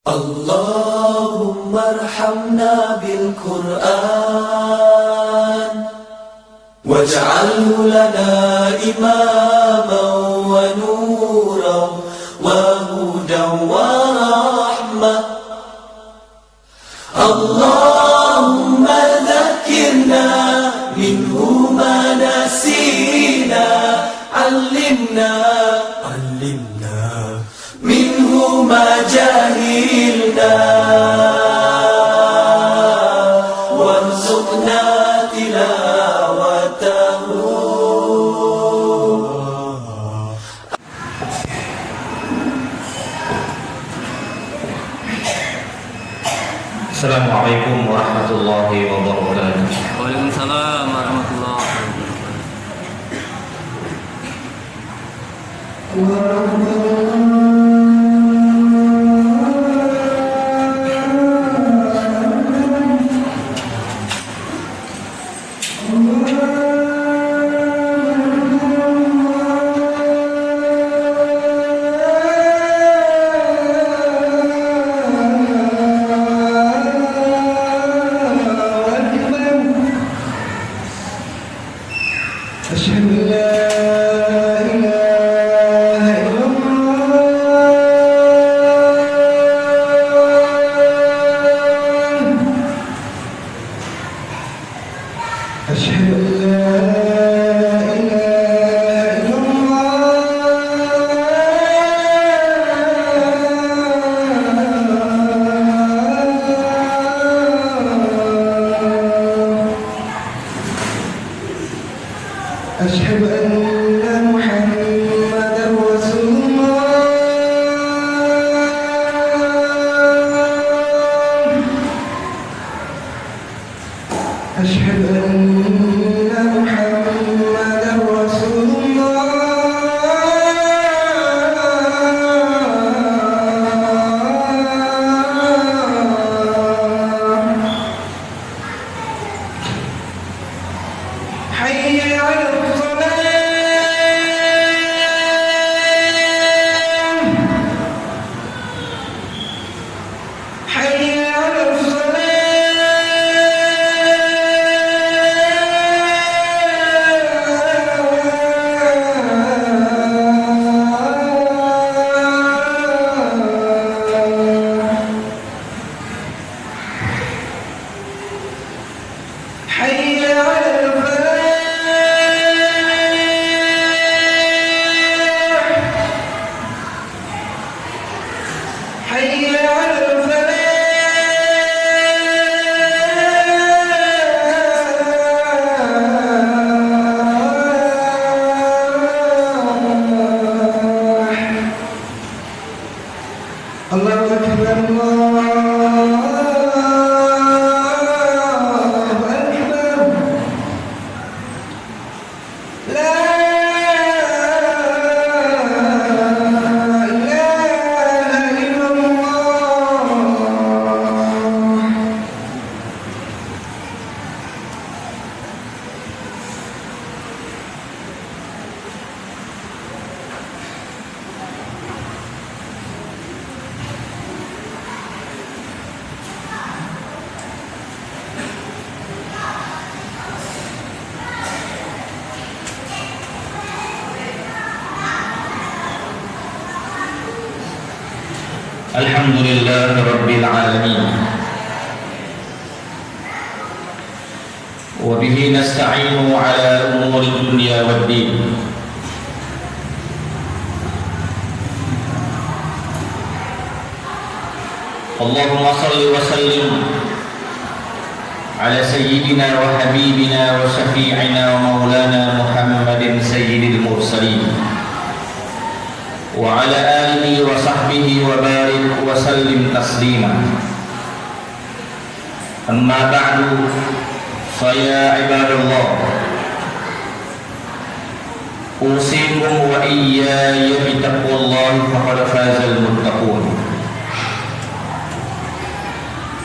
اللهم ارحمنا بالقرآن واجعله لنا إماما ونورا وهدى ورحمة. اللهم ذكرنا منه ما نسينا، علمنا منه ما جهلنا، وارزقنا تلاوته. Assalamualaikum warahmatullahi wabarakatuh. Waalaikumsalam warahmatullahi أشهد أن لا إله إلا الله. أشهد أن لا إله إلا الله. أشهد أن محمدا رسول الله. أشهد أن محمدا رسول الله. حي على حي على الفلاح. حي على الفلاح. الله أكبر الله أكبر. لا إله إلا الله. Alhamdulillah Rabbil Alamin. Wa bihi nasta'inu ala umuri dunya waddin. Allahumma salli wa sallim ala sayyidina wa habibina wa syafi'ina wa maulana Muhammadin sayyidil mursalin wa ala alihi wa sahbihi wa barik wa sallim taslima. Amma ba'du, fa ya ibadallah, usikum wa iyaya bitaqwallahi faqad fazal muttaqun.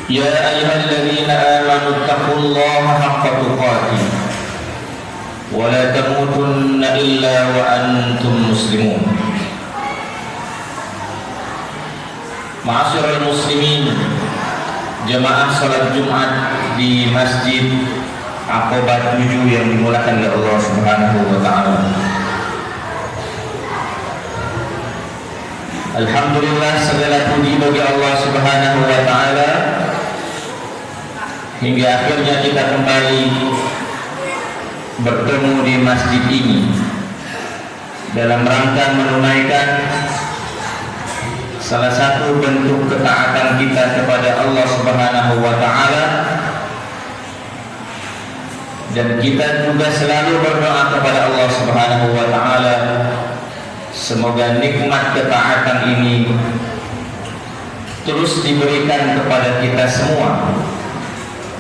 Ya ayyuhalladzina amanu taqullaha haqqa tuqatih wa la tamutunna illa wa antum muslimun. Ma'asyiral muslimin, jemaah salat Jumat di Masjid Aqabah 7 yang dimulakan oleh Allah Subhanahu wa taala. Alhamdulillah, segala puji bagi Allah Subhanahu wa taala hingga akhirnya kita kembali bertemu di masjid ini dalam rangka menunaikan salah satu bentuk ketaatan kita kepada Allah Subhanahu wa taala, dan kita juga selalu berdoa kepada Allah Subhanahu wa taala semoga nikmat ketaatan ini terus diberikan kepada kita semua,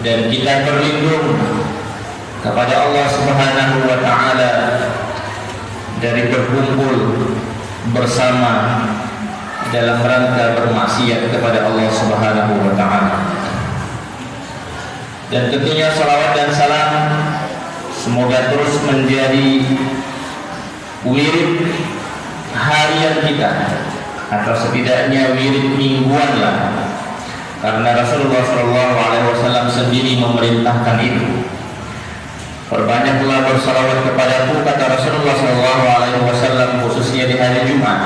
dan kita berlindung kepada Allah Subhanahu wa taala dari berkumpul bersama dalam rangka bermaksiat kepada Allah Subhanahu wa taala. Dan tentunya salawat dan salam semoga terus menjadi wirid harian kita, atau setidaknya wirid mingguan lah, karena Rasulullah SAW sendiri memerintahkan itu. Perbanyaklah bersalawat kepadaku, kata Rasulullah SAW, khususnya di hari Jumat,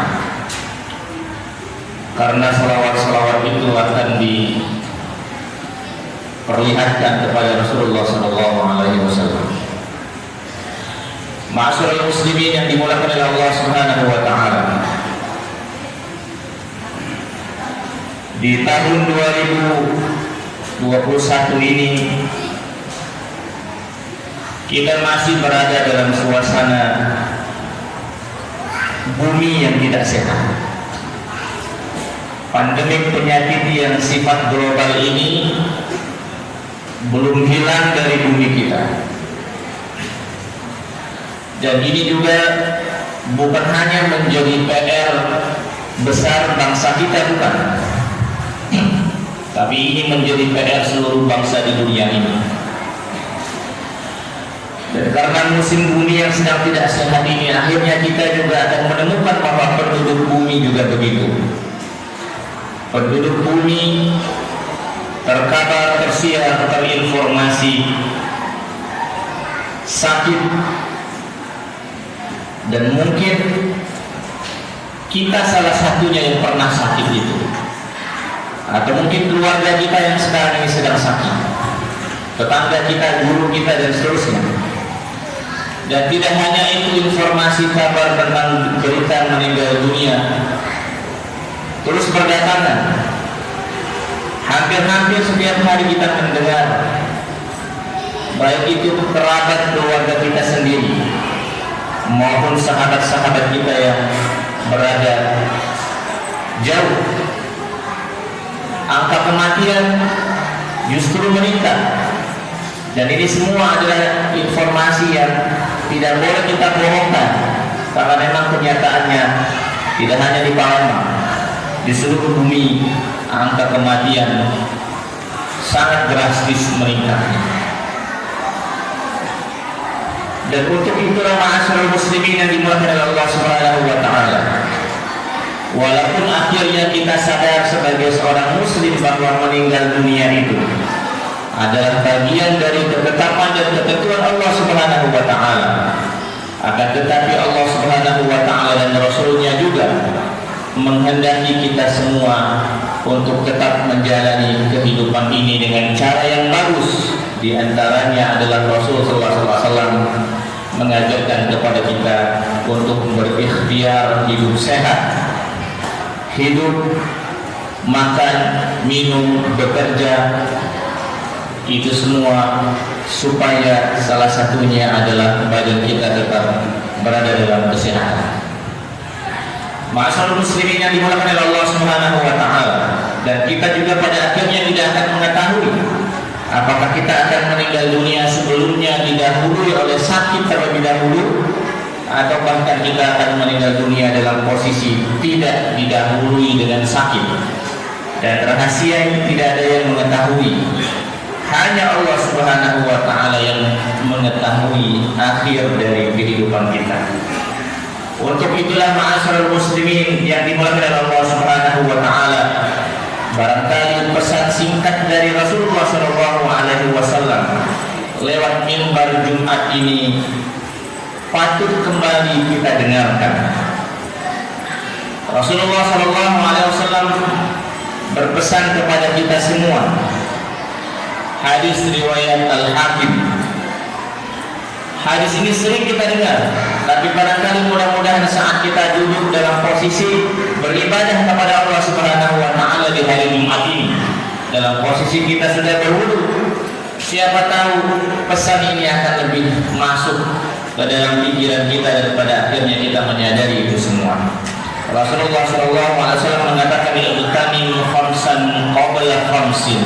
karena salawat-salawat itu akan diperlihatkan kepada Rasulullah SAW. Ma'asyiral muslimin yang dimulakan oleh Allah Subhanahu wa taala, di tahun 2021 ini kita masih berada dalam suasana bumi yang tidak sehat. Pandemik penyakit yang sifat global ini belum hilang dari bumi kita, dan ini juga bukan hanya menjadi PR besar bangsa kita, bukan, tapi ini menjadi PR seluruh bangsa di dunia ini. Dan karena musim bumi yang sedang tidak sehat ini, akhirnya kita juga akan menemukan bahwa penduduk bumi juga begitu. Penduduk bumi terkabar, tersiar, terinformasi sakit, dan mungkin kita salah satunya yang pernah sakit itu, atau mungkin keluarga kita yang sekarang ini sedang sakit, tetangga kita, guru kita, dan seterusnya. Dan tidak hanya itu, informasi kabar tentang berita meninggal dunia terus berdatangan. Hampir-hampir setiap hari kita mendengar, baik itu kerabat keluarga kita sendiri maupun sahabat-sahabat kita yang berada jauh, angka kematian justru meningkat. Dan ini semua adalah informasi yang tidak boleh kita bohongkan, karena memang kenyataannya tidak hanya di Palembang, di seluruh bumi angka kematian sangat drastis meningkat. Dan untuk itulah ma'asyiral muslimin yang dimuliakan oleh Allah Subhanahu wa taala, walaupun akhirnya kita sadar sebagai seorang muslim bahwa meninggal dunia itu adalah bagian dari ketetapan dan ketentuan Allah Subhanahu wa taala, akan tetapi Allah Subhanahu wa taala dan Rasulnya juga menghendaki kita semua untuk tetap menjalani kehidupan ini dengan cara yang bagus. Di antaranya adalah Rasulullah SAW mengajarkan kepada kita untuk berikhtiar hidup sehat, hidup, makan, minum, bekerja, itu semua supaya salah satunya adalah badan kita tetap berada dalam kesehatan. Ma'asyiral muslimin yang dimuliakan oleh Allah Subhanahu wa taala, dan kita juga pada akhirnya tidak akan mengetahui apakah kita akan meninggal dunia sebelumnya didahului oleh sakit terlebih dahulu, atau bahkan kita akan meninggal dunia dalam posisi tidak didahului dengan sakit. Dan rahasia ini tidak ada yang mengetahui, hanya Allah Subhanahu wa taala yang mengetahui akhir dari kehidupan kita. Untuk itulah ma'asyiral muslimin yang dimuliakan oleh Allah Subhanahu wa taala, barangkali pesan singkat dari Rasulullah SAW lewat mimbar Jumat ini patut kembali kita dengarkan. Rasulullah SAW berpesan kepada kita semua. Hadis riwayat Al-Hakim. Hadis ini sering kita dengar, tapi barangkali mudah-mudahan saat kita duduk dalam posisi beribadah kepada Allah Subhanahu wa taala di hari Jumat ini, dalam posisi kita sudah berwudu, siapa tahu pesan ini akan lebih masuk ke dalam pikiran kita daripada akhirnya kita menyadari itu semua. Rasulullah SAW mengatakan iltanim khamsan qabla khamsin.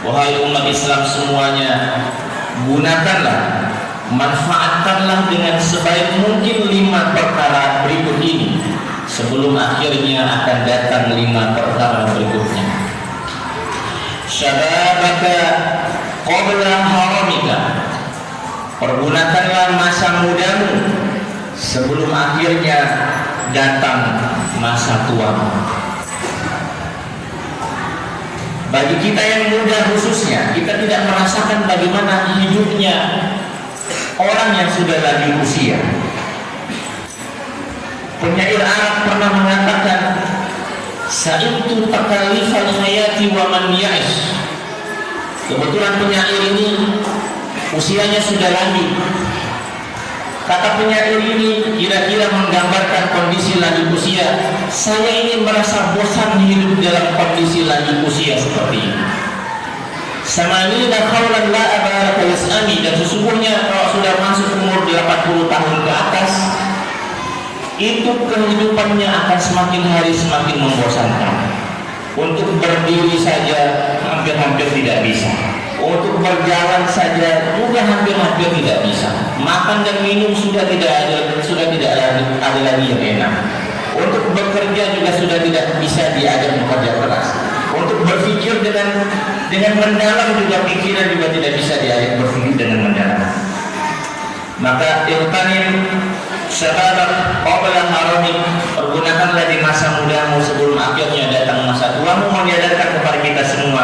Wahai umat Islam semuanya, gunakanlah, manfaatkanlah dengan sebaik mungkin 5 perkara berikut ini sebelum akhirnya akan datang 5 perkara berikutnya. Syababaka qabla haramika. Pergunakanlah masa mudamu sebelum akhirnya datang masa tuamu. Bagi kita yang muda khususnya, kita tidak merasakan bagaimana hidupnya orang yang sudah lanjut usia. Penyair Arab pernah mengatakan, "Sa'imtu takalifal hayati wa man ya'ish." Kebetulan penyair ini usianya sudah lanjut. Kata penyair ini kira-kira menggambarkan kondisi lanjut usia. Saya ini merasa bosan hidup dalam kondisi lanjut usia seperti ini. Samanina qaulan la abaraka yas'ami. Dan sesungguhnya kalau sudah masuk umur 80 tahun ke atas, itu kehidupannya akan semakin hari semakin membosankan. Untuk berdiri saja hampir-hampir tidak bisa. Untuk berjalan saja juga hampir-hampir tidak bisa. Makan dan minum sudah tidak ada lagi yang enak. Untuk bekerja juga sudah tidak bisa diajak bekerja keras. Untuk berpikir dengan mendalam juga pikiran juga tidak bisa diajak berpikir dengan mendalam. Maka iltanim syababak qabla haramik. Pergunakanlah di masa mudamu sebelum akhirnya datang masa tuamu. Menyadarkan kepada kita semua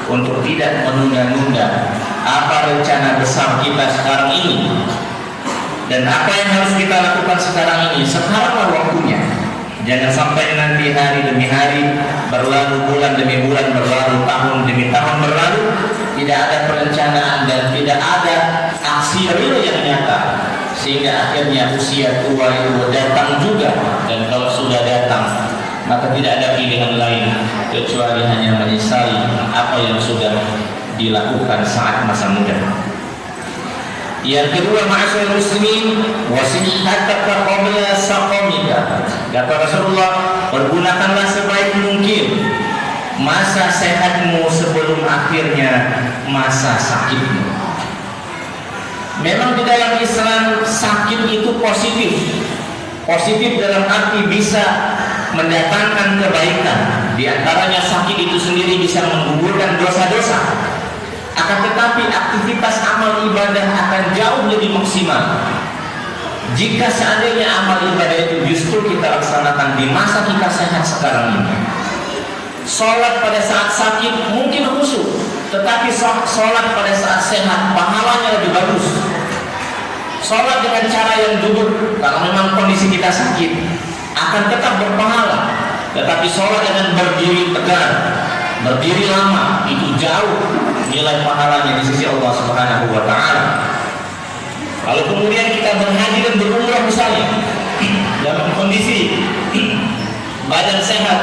untuk tidak menunda-nunda apa rencana besar kita sekarang ini, dan apa yang harus kita lakukan sekarang ini. Sekaranglah waktunya. Jangan sampai nanti hari demi hari berlalu, bulan demi bulan berlalu, tahun demi tahun berlalu, tidak ada perencanaan dan tidak ada aksi real yang nyata, sehingga akhirnya usia tua itu datang juga. Dan kalau sudah datang, maka tidak ada pilihan lain kecuali hanya menyesali apa yang sudah dilakukan saat masa muda. Yang kedua, ma'asyiral muslimin, wasihhataka qabla saqamika. Kata Rasulullah, pergunakanlah sebaik mungkin masa sehatmu sebelum akhirnya masa sakitmu. Memang di dalam Islam sakit itu positif. Positif dalam arti bisa mendatangkan kebaikan. Di antaranya sakit itu sendiri bisa menggugurkan dosa-dosa. Akan tetapi aktivitas amal ibadah akan jauh lebih maksimal jika seandainya amal ibadah itu justru kita laksanakan di masa kita sehat sekarang ini. Sholat pada saat sakit mungkin khusyuk, tetapi sholat pada saat sehat pahalanya lebih bagus. Sholat dengan cara yang duduk, kalau memang kondisi kita sakit, akan tetap berpahala. Tetapi sholat dengan berdiri tegak, berdiri lama, itu jauh nilai pahalanya di sisi Allah Subhanahu wa taala. Kalau kemudian kita berhaji dan berumrah misalnya dalam kondisi badan sehat,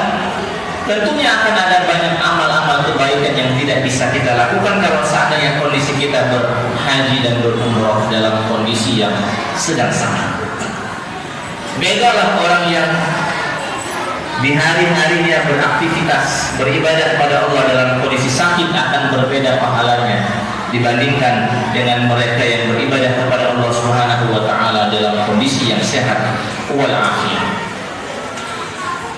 tentunya akan ada banyak amal-amal kebaikan yang tidak bisa kita lakukan kalau seandainya kondisi kita berhaji dan berumrah dalam kondisi yang sedang sakit. Bedalah orang yang di hari-harinya beraktivitas beribadah kepada Allah dalam kondisi sakit akan berbeda pahalanya dibandingkan dengan mereka yang beribadah kepada Allah Subhanahu wa taala dalam kondisi yang sehat wal afiat.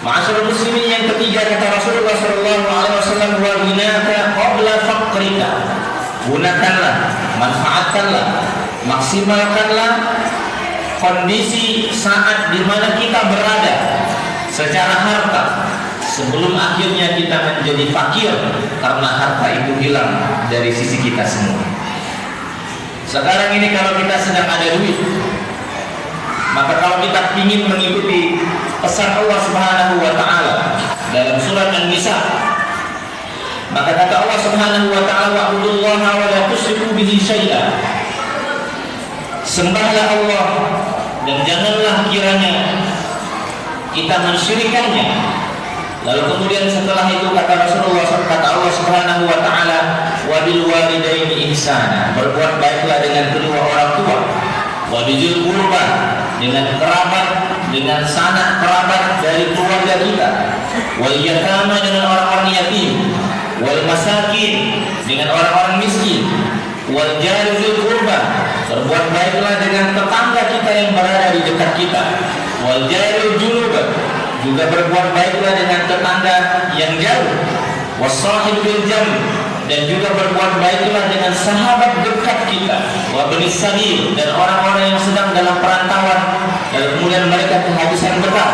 Ma'asyiral muslimin, yang ketiga kata Rasulullah sallallahu alaihi wasallam, wa ghinaka qabla faqrika. Gunakanlah, manfaatkanlah, maksimalkanlah kondisi saat di mana kita berada secara harta, sebelum akhirnya kita menjadi fakir karena harta itu hilang dari sisi kita semua. Sekarang ini kalau kita sedang ada duit, maka kalau kita ingin mengikuti pesan Allah Subhanahu wa taala dalam surat An-Nisa, maka kata Allah Subhanahu wa taala, "Wa'budullaha wa la tusyriku bihi syai'a." Sembahlah Allah dan janganlah kiranya kita mensyirikannya. Lalu kemudian setelah itu kata Allah Subhanahu wa taala, "Wa bil walidaini ihsana." Berbuat baiklah dengan kedua orang tua. Wa bizil qurba, dengan kerabat, dengan sanak kerabat dari keluarga kita. Wal yatama, dengan orang-orang yatim. Wal masakin, dengan orang-orang miskin. Wal jari dzil qurba, berbuat baiklah dengan tetangga kita yang berada di dekat kita. Wal jari junub, juga berbuat baiklah dengan tetangga yang jauh. Wasahib bil jam, dan juga berbuat baiklah dengan sahabat dekat kita. Wa bani sabil, dan orang-orang yang sedang dalam perantauan dan kemudian mereka kehabisan bekal.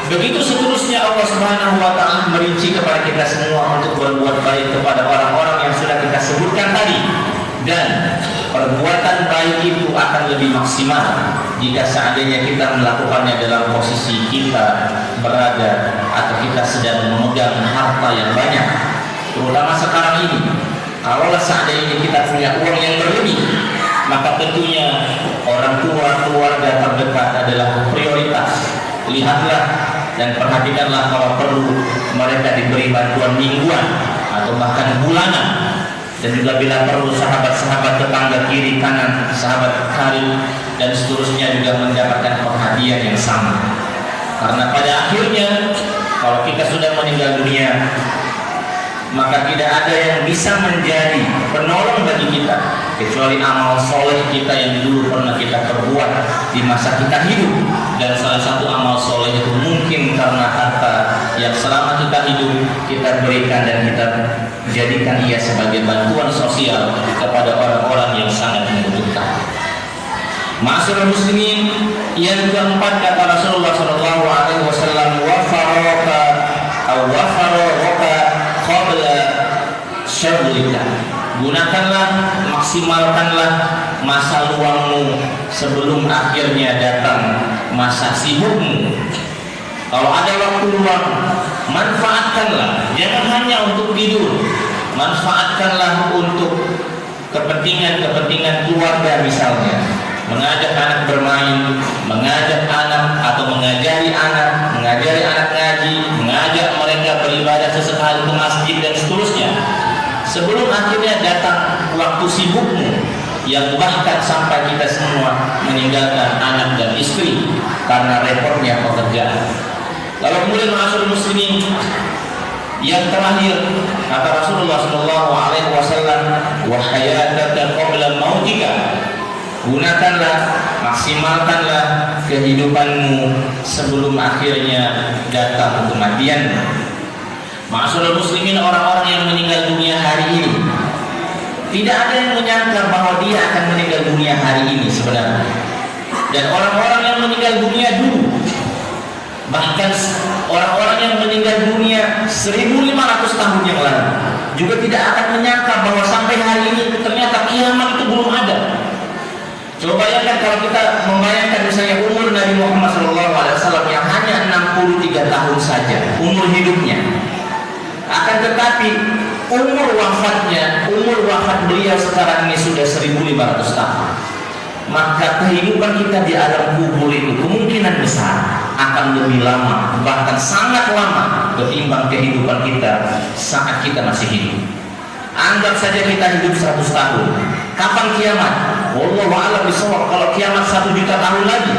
Begitu seterusnya Allah Subhanahu wa taala merinci kepada kita semua untuk berbuat baik kepada orang-orang yang sudah kita sebutkan tadi. Dan perbuatan baik itu akan lebih maksimal jika seandainya kita melakukannya dalam posisi kita berada atau kita sedang memegang harta yang banyak. Terutama sekarang ini, kalaulah seandainya kita punya uang yang berlebih, maka tentunya orang tua, keluarga terdekat adalah prioritas. Lihatlah dan perhatikanlah kalau perlu mereka diberi bantuan mingguan atau bahkan bulanan. Dan juga bila perlu sahabat-sahabat tetangga kiri kanan, sahabat karib dan seterusnya juga mendapatkan perhatian yang sama. Karena pada akhirnya kalau kita sudah meninggal dunia, maka tidak ada yang bisa menjadi penolong bagi kita kecuali amal soleh kita yang dulu pernah kita perbuat di masa kita hidup. Dan salah satu amal soleh itu mungkin karena harta yang selama kita hidup kita berikan dan kita jadikan ia sebagai bantuan sosial kepada orang-orang yang sangat membutuhkan. Ma'asyiral muslimin, yang keempat kata Rasulullah sallallahu alaihi wasallam, wa faraka qabla syaghlika. Gunakanlah, maksimalkanlah masa luangmu sebelum akhirnya datang masa sibukmu. Kalau ada waktu luang, manfaatkanlah. Jangan hanya untuk tidur, manfaatkanlah untuk kepentingan-kepentingan keluarga, misalnya mengajak anak bermain, mengajak anak atau mengajari anak ngaji, mengajak mereka beribadah sesekali ke masjid dan seterusnya. Sebelum akhirnya datang waktu sibukmu yang bahkan sampai kita semua meninggalkan anak dan istri karena repotnya pekerjaan. Lalu kemudian ma'asyiral muslimin, yang terakhir kata Rasulullah sallallahu alaihi wasallam, wa hayataka qabla mautika. Gunakanlah, maksimalkanlah kehidupanmu sebelum akhirnya datang kematian. Ma'asyiral muslimin, orang-orang yang meninggal dunia hari ini, tidak ada yang menyangka bahwa dia akan meninggal dunia hari ini sebenarnya. Dan orang-orang yang meninggal dunia dulu, bahkan orang-orang yang meninggal dunia 1500 tahun yang lalu, juga tidak akan menyangka bahwa sampai hari ini ternyata kiamat itu belum ada. Coba bayangkan kalau kita membayangkan misalnya umur Nabi Muhammad SAW yang hanya 63 tahun saja umur hidupnya. Akan tetapi umur wafat beliau sekarang ini sudah 1500 tahun. Maka kehidupan kita di alam kubur itu kemungkinan besar akan lebih lama, bahkan sangat lama ketimbang kehidupan kita saat kita masih hidup. Anggap saja kita hidup 100 tahun. Kapan kiamat? Wallahu a'lam bishawab. Kalau kiamat 1 juta tahun lagi,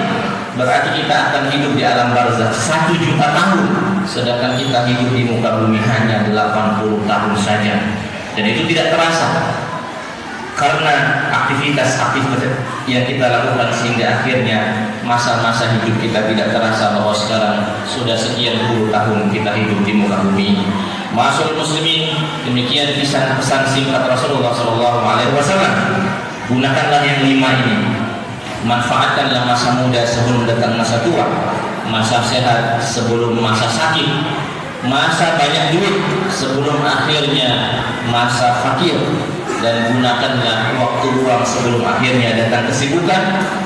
berarti kita akan hidup di alam barzakh 1 juta tahun. Sedangkan kita hidup di muka bumi hanya 80 tahun saja. Dan itu tidak terasa karena aktivitas yang kita lakukan, sehingga akhirnya masa-masa hidup kita tidak terasa bahwa sekarang sudah sekian puluh tahun kita hidup di muka bumi. Ma'asyiral muslimin, demikian pesan singkat Rasulullah SAW. Gunakanlah yang 5 ini. Manfaatkanlah masa muda sebelum datang masa tua, masa sehat sebelum masa sakit. masa banyak duit sebelum akhirnya masa fakir, dan gunakanlah waktu luang sebelum akhirnya datang kesibukan,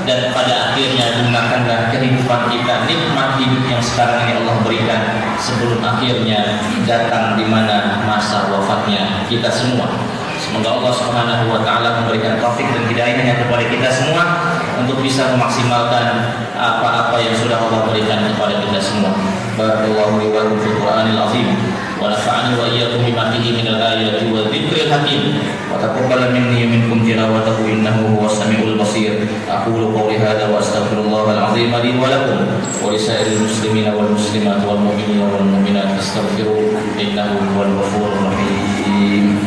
dan pada akhirnya gunakanlah kehidupan kita, nikmat hidup yang sekarang ini Allah berikan sebelum akhirnya datang di mana masa wafatnya kita semua. Semoga Allah Subhanahu wa taala memberikan taufik dan hidayahnya kepada kita semua untuk bisa memaksimalkan apa-apa yang sudah Allah berikan kepada kita semua. Barakallahu li wa lakum fil Qur'anil azim wa nafa'ani wa iyyakum bima fihi minal ayati wa dzikril hakim wa taqabbal minni wa minkum tilawatahu innahu huwas samiul basir. Aqulu qawli hadza wa astaghfirullahal azim li wa lakum wa li sa'iril muslimina wal muslimat wal mu'minina wal mu'minat fastaghfiruhu innahu huwal ghafurur rahim.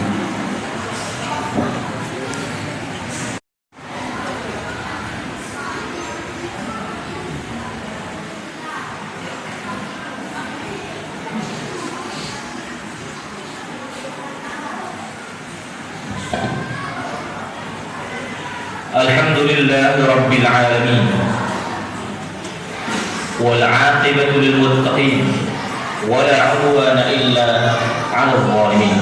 Alhamdulillahi Rabbil Alamin, wal 'aqibatu lil muttaqin, wa la 'udwana illa 'alal zalimin.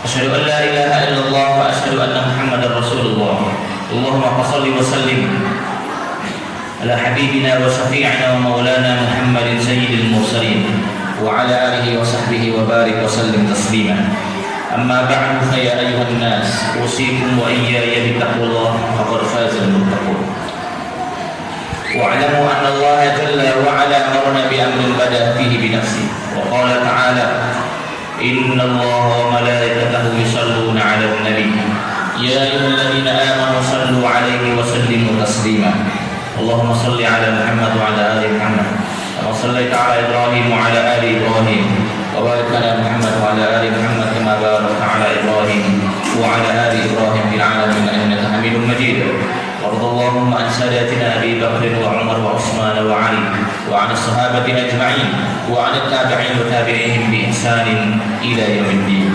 Asyhadu an la ilaha illallah wa asyhadu anna Muhammadar Rasulullah. Allahumma shalli wa sallim ala habibina wa syafi'ina wa maulana Muhammadin sayyidil mursalin wa ala alihi wa sahbihi wa barik wa sallim taslima. أما بعد فيا أيها الناس أوصيكم وإياي بتقوى الله فقد فاز المتقون. واعلموا أن الله جل وعلا أمرنا بأمر بدأ فيه بنفسه وقال تعالى إن الله وملائكته يصلون على النبي يا أيها الذين آمنوا صلوا عليه وسلموا تسليما. اللهم صل على محمد وعلى آل محمد كما صليت على إبراهيم وعلى آل إبراهيم وبارك على محمد وعلى آل محمد كما باركت على إبراهيم وعلى آل إبراهيم في العالمين إنك حميد مجيد. وارض اللهم عن ساداتنا أبي بكر وعمر وعثمان وعلي وعن الصحابة أجمعين وعن التابعين وتابعيهم بإحسان إلى يوم الدين.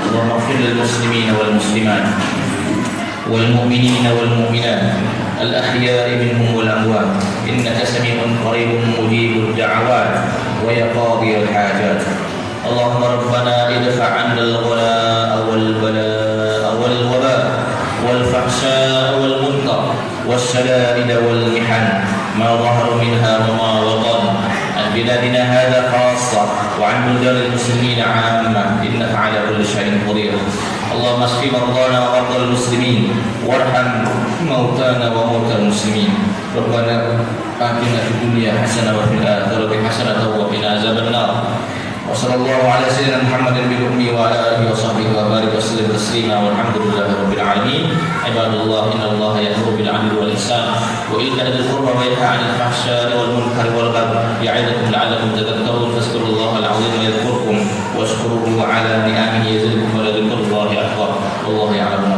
اللهم اغفر للمسلمين والمسلمات والمؤمنين والمؤمنات الأحياء منهم والأموات إنك سميع قريب مجيب الدعوات ويا قاضي الحاجات. اللهم ربنا ادفع عنا الغلاء والبلاء والوباء والفحشاء والمنكر والشدائد والمحن ما ظهر منها وما بطن عن بلادنا هذا خاصة وعن بلدان المسلمين عامة إنك على كل شيء قدير. اللهم اشف مرضانا ومرضى المسلمين وارحم موتانا وموتى المسلمين. ربنا آتنا في الدنيا حسنة وفي الآخرة حسنة وقنا عذاب النار. وصلى الله على سيدنا محمد بالأمي وعلى آله وصحبه وبارك وسلم تسليما والحمد لله رب العالمين. عباد الله إن الله يأمر بالعدل والإحسان وإيتاء ذي القربى وينهى عن الفحشاء والمنكر والبغي يعظكم لعلكم تذكرون. فاذكروا الله العظيم يذكركم واشكروه على نعمه يزدكم ولذكر الله أكبر والله يعلم